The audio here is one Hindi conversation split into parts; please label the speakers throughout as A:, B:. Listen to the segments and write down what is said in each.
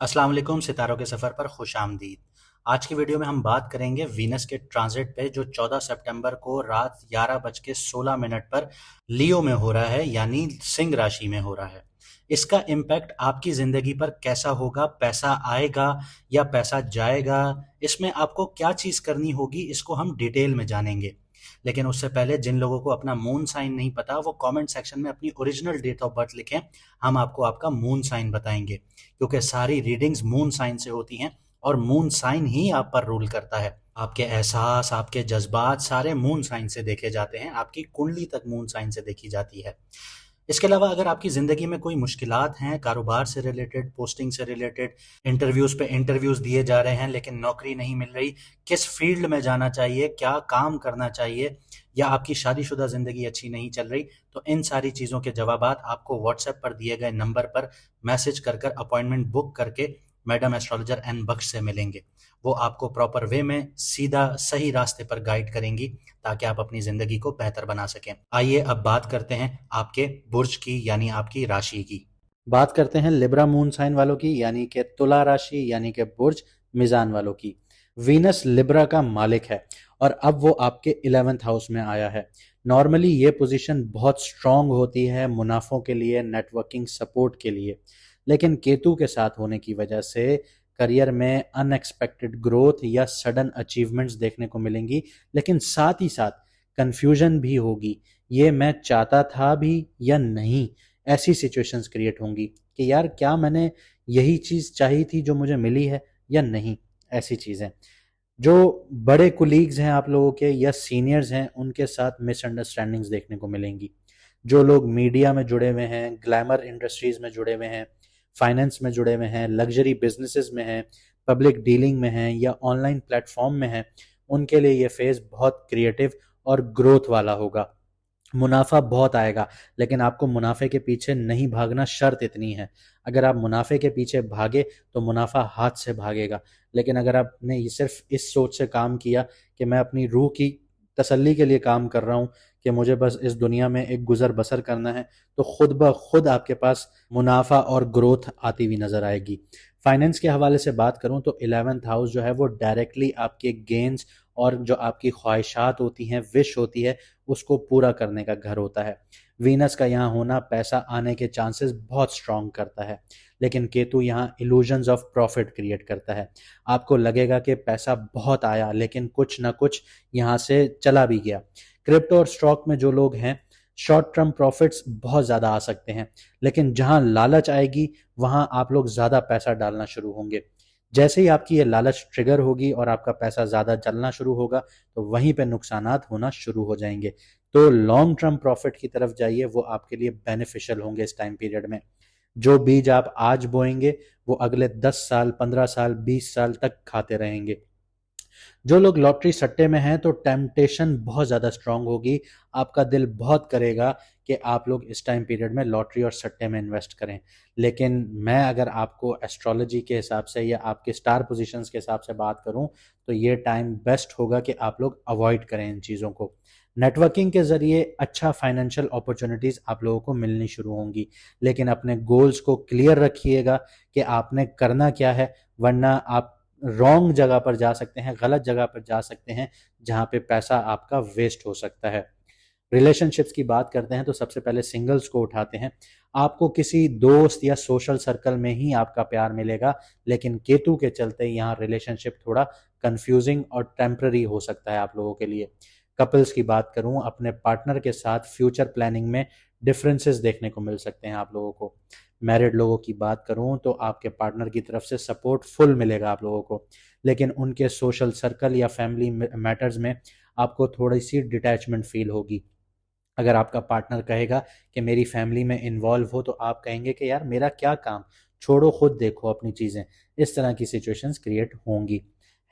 A: अस्सलाम वालेकुम, सितारों के सफ़र पर खुश आमदीद। आज की वीडियो में हम बात करेंगे वीनस के ट्रांजिट पे जो 14 सितंबर को रात 11:16 पर लियो में हो रहा है, यानी सिंह राशि में हो रहा है। इसका इम्पैक्ट आपकी ज़िंदगी पर कैसा होगा, पैसा आएगा या पैसा जाएगा, इसमें आपको क्या चीज़ करनी होगी, इसको हम डिटेल में जानेंगे। लेकिन उससे पहले जिन लोगों को अपना मून साइन नहीं पता वो कमेंट सेक्शन में अपनी ओरिजिनल डेट ऑफ बर्थ लिखें। हम आपको आपका मून साइन बताएंगे, क्योंकि सारी रीडिंग्स मून साइन से होती हैं और मून साइन ही आप पर रूल करता है। आपके एहसास, आपके जज्बात सारे मून साइन से देखे जाते हैं, आपकी कुंडली तक मून साइन से देखी जाती है। इसके अलावा अगर आपकी ज़िंदगी में कोई मुश्किलात हैं, कारोबार से रिलेटेड, पोस्टिंग से रिलेटेड, इंटरव्यूज़ पे इंटरव्यूज़ दिए जा रहे हैं लेकिन नौकरी नहीं मिल रही, किस फील्ड में जाना चाहिए, क्या काम करना चाहिए, या आपकी शादीशुदा ज़िंदगी अच्छी नहीं चल रही, तो इन सारी चीज़ों के जवाबात आपको व्हाट्सएप पर दिए गए नंबर पर मैसेज कर कर अपॉइंटमेंट बुक करके मैडम एस्ट्रोलॉजर एन बख्श से मिलेंगे। वो आपको प्रॉपर वे में सीधा सही रास्ते पर गाइड करेंगी ताकि आप अपनी ज़िंदगी को बेहतर बना सकें। आइए अब बात करते हैं आपके बुर्ज की, यानी आपकी राशि की। बात करते हैं लिब्रा मून साइन वालों की, यानी कि तुला राशि, यानी कि बुर्ज मिजान वालों की। वीनस लिब्रा का मालिक है और अब वो आपके 11th हाउस में आया है। नॉर्मली ये पोजीशन बहुत स्ट्रांग होती है मुनाफों के लिए, नेटवर्किंग सपोर्ट के लिए, लेकिन केतु के साथ होने की वजह से करियर में अनएक्सपेक्टेड ग्रोथ या सडन अचीवमेंट्स देखने को मिलेंगी, लेकिन साथ ही साथ कंफ्यूजन भी होगी। ये मैं चाहता था भी या नहीं, ऐसी सिचुएशंस क्रिएट होंगी कि यार क्या मैंने यही चीज़ चाही थी जो मुझे मिली है या नहीं, ऐसी चीज़ें। जो बड़े कुलीग्स हैं आप लोगों के या सीनियर्स हैं उनके साथ मिसअंडरस्टैंडिंग्स देखने को मिलेंगी। जो लोग मीडिया में जुड़े हुए हैं, ग्लैमर इंडस्ट्रीज में जुड़े हुए हैं, फाइनेंस में जुड़े हुए हैं, लग्जरी बिजनेसेस में हैं, पब्लिक डीलिंग में हैं या ऑनलाइन प्लेटफॉर्म में हैं, उनके लिए ये फेज़ बहुत क्रिएटिव और ग्रोथ वाला होगा। मुनाफा बहुत आएगा, लेकिन आपको मुनाफे के पीछे नहीं भागना, शर्त इतनी है। अगर आप मुनाफे के पीछे भागे तो मुनाफा हाथ से भागेगा, लेकिन अगर आपने ये सिर्फ इस सोच से काम किया कि मैं अपनी रूह की तसल्ली के लिए काम कर रहा हूँ, कि मुझे बस इस दुनिया में एक गुजर बसर करना है, तो खुद ब खुद आपके पास मुनाफा और ग्रोथ आती हुई नजर आएगी। फाइनेंस के हवाले से बात करूं तो 11th हाउस जो है वो डायरेक्टली आपके गेन्स और जो आपकी ख्वाहिशात होती हैं, विश होती है, उसको पूरा करने का घर होता है। वीनस का यहाँ होना पैसा आने के चांसेस बहुत स्ट्रांग करता है, लेकिन केतु यहाँ इल्यूजन्स ऑफ प्रॉफिट क्रिएट करता है। आपको लगेगा कि पैसा बहुत आया, लेकिन कुछ ना कुछ यहाँ से चला भी गया। क्रिप्टो और स्टॉक में जो लोग हैं, शॉर्ट टर्म प्रॉफिट्स बहुत ज़्यादा आ सकते हैं, लेकिन जहाँ लालच आएगी वहाँ आप लोग ज़्यादा पैसा डालना शुरू होंगे। जैसे ही आपकी ये लालच ट्रिगर होगी और आपका पैसा ज़्यादा चलना शुरू होगा, तो वहीं पे नुकसानात होना शुरू हो जाएंगे। तो लॉन्ग टर्म प्रॉफिट की तरफ जाइए, वो आपके लिए बेनिफिशियल होंगे इस टाइम पीरियड में। जो बीज आप आज बोएंगे वो अगले 10 साल, 15 साल, 20 साल तक खाते रहेंगे। जो लोग लॉटरी सट्टे में हैं तो टेम्पटेशन बहुत ज़्यादा स्ट्रांग होगी। आपका दिल बहुत करेगा कि आप लोग इस टाइम पीरियड में लॉटरी और सट्टे में इन्वेस्ट करें, लेकिन मैं अगर आपको एस्ट्रोलॉजी के हिसाब से या आपके स्टार पोजीशंस के हिसाब से बात करूं तो ये टाइम बेस्ट होगा कि आप लोग अवॉइड करें इन चीज़ों को। नेटवर्किंग के ज़रिए अच्छा फाइनेंशियल अपॉर्चुनिटीज़ आप लोगों को मिलनी शुरू होंगी, लेकिन अपने गोल्स को क्लियर रखिएगा कि आपने करना क्या है, वरना आप रॉन्ग जगह पर जा सकते हैं, गलत जगह पर जा सकते हैं, जहाँ पे पैसा आपका वेस्ट हो सकता है। रिलेशनशिप्स की बात करते हैं तो सबसे पहले सिंगल्स को उठाते हैं। आपको किसी दोस्त या सोशल सर्कल में ही आपका प्यार मिलेगा, लेकिन केतु के चलते यहाँ रिलेशनशिप थोड़ा कंफ्यूजिंग और टेम्पररी हो सकता है आप लोगों के लिए। कपल्स की बात करूं, अपने पार्टनर के साथ फ्यूचर प्लानिंग में डिफरेंसेस देखने को मिल सकते हैं आप लोगों को। मैरिड लोगों की बात करूं तो आपके पार्टनर की तरफ से सपोर्ट फुल मिलेगा आप लोगों को, लेकिन उनके सोशल सर्कल या फैमिली मैटर्स में आपको थोड़ी सी डिटैचमेंट फील होगी। अगर आपका पार्टनर कहेगा कि मेरी फैमिली में इन्वॉल्व हो, तो आप कहेंगे कि यार मेरा क्या काम, छोड़ो, खुद देखो अपनी चीज़ें। इस तरह की सिचुएशंस क्रिएट होंगी।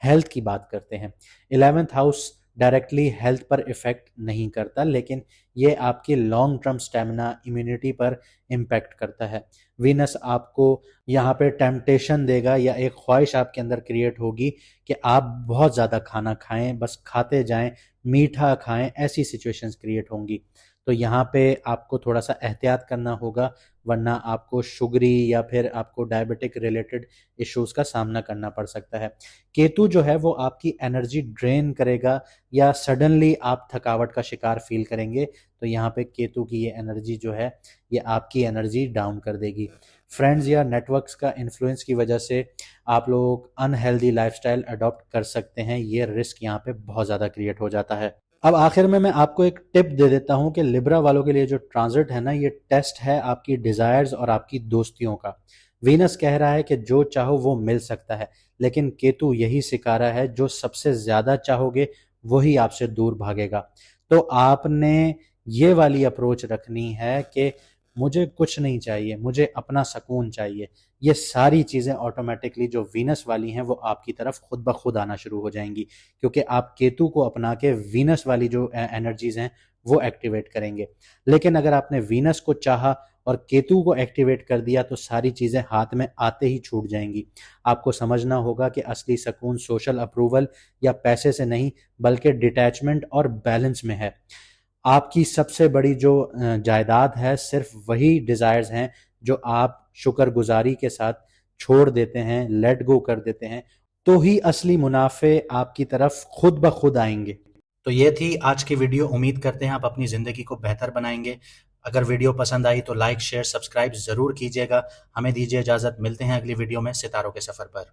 A: हेल्थ की बात करते हैं। 11th हाउस डायरेक्टली हेल्थ पर इफेक्ट नहीं करता, लेकिन ये आपकी लॉन्ग टर्म स्टेमिना, इम्यूनिटी पर इम्पैक्ट करता है। वीनस आपको यहाँ पे टेम्पटेशन देगा या एक ख्वाहिश आपके अंदर क्रिएट होगी कि आप बहुत ज़्यादा खाना खाएं, बस खाते जाएं, मीठा खाएं, ऐसी सिचुएशंस क्रिएट होंगी। तो यहाँ पे आपको थोड़ा सा एहतियात करना होगा, वरना आपको शुगरी या फिर आपको डायबिटिक रिलेटेड इश्यूज का सामना करना पड़ सकता है। केतु जो है वो आपकी एनर्जी ड्रेन करेगा या सडनली आप थकावट का शिकार फील करेंगे, तो यहाँ पे केतु की ये एनर्जी जो है ये आपकी एनर्जी डाउन कर देगी। फ्रेंड्स या नेटवर्क्स का इन्फ्लुएंस की वजह से आप लोग अनहेल्दी लाइफस्टाइल अडॉप्ट कर सकते हैं, ये रिस्क यहाँ पे बहुत ज़्यादा क्रिएट हो जाता है। अब आखिर में मैं आपको एक टिप दे देता हूं कि लिब्रा वालों के लिए जो ट्रांजिट है ना, ये टेस्ट है आपकी डिजायर्स और आपकी दोस्तियों का। वीनस कह रहा है कि जो चाहो वो मिल सकता है, लेकिन केतु यही सिखा रहा है जो सबसे ज्यादा चाहोगे वही आपसे दूर भागेगा। तो आपने ये वाली अप्रोच रखनी है कि मुझे कुछ नहीं चाहिए, मुझे अपना सुकून चाहिए। ये सारी चीजें ऑटोमेटिकली जो वीनस वाली हैं वो आपकी तरफ खुद ब खुद आना शुरू हो जाएंगी, क्योंकि आप केतु को अपना के वीनस वाली जो एनर्जीज हैं वो एक्टिवेट करेंगे। लेकिन अगर आपने वीनस को चाहा और केतु को एक्टिवेट कर दिया तो सारी चीजें हाथ में आते ही छूट जाएंगी। आपको समझना होगा कि असली सुकून सोशल अप्रूवल या पैसे से नहीं, बल्कि डिटैचमेंट और बैलेंस में है। आपकी सबसे बड़ी जो जायदाद है सिर्फ वही डिजायर्स हैं जो आप शुक्रगुजारी के साथ छोड़ देते हैं, लेट गो कर देते हैं, तो ही असली मुनाफे आपकी तरफ खुद ब खुद आएंगे। तो ये थी आज की वीडियो। उम्मीद करते हैं आप अपनी ज़िंदगी को बेहतर बनाएंगे। अगर वीडियो पसंद आई तो लाइक शेयर सब्सक्राइब ज़रूर कीजिएगा। हमें दीजिए इजाज़त, मिलते हैं अगली वीडियो में सितारों के सफ़र पर।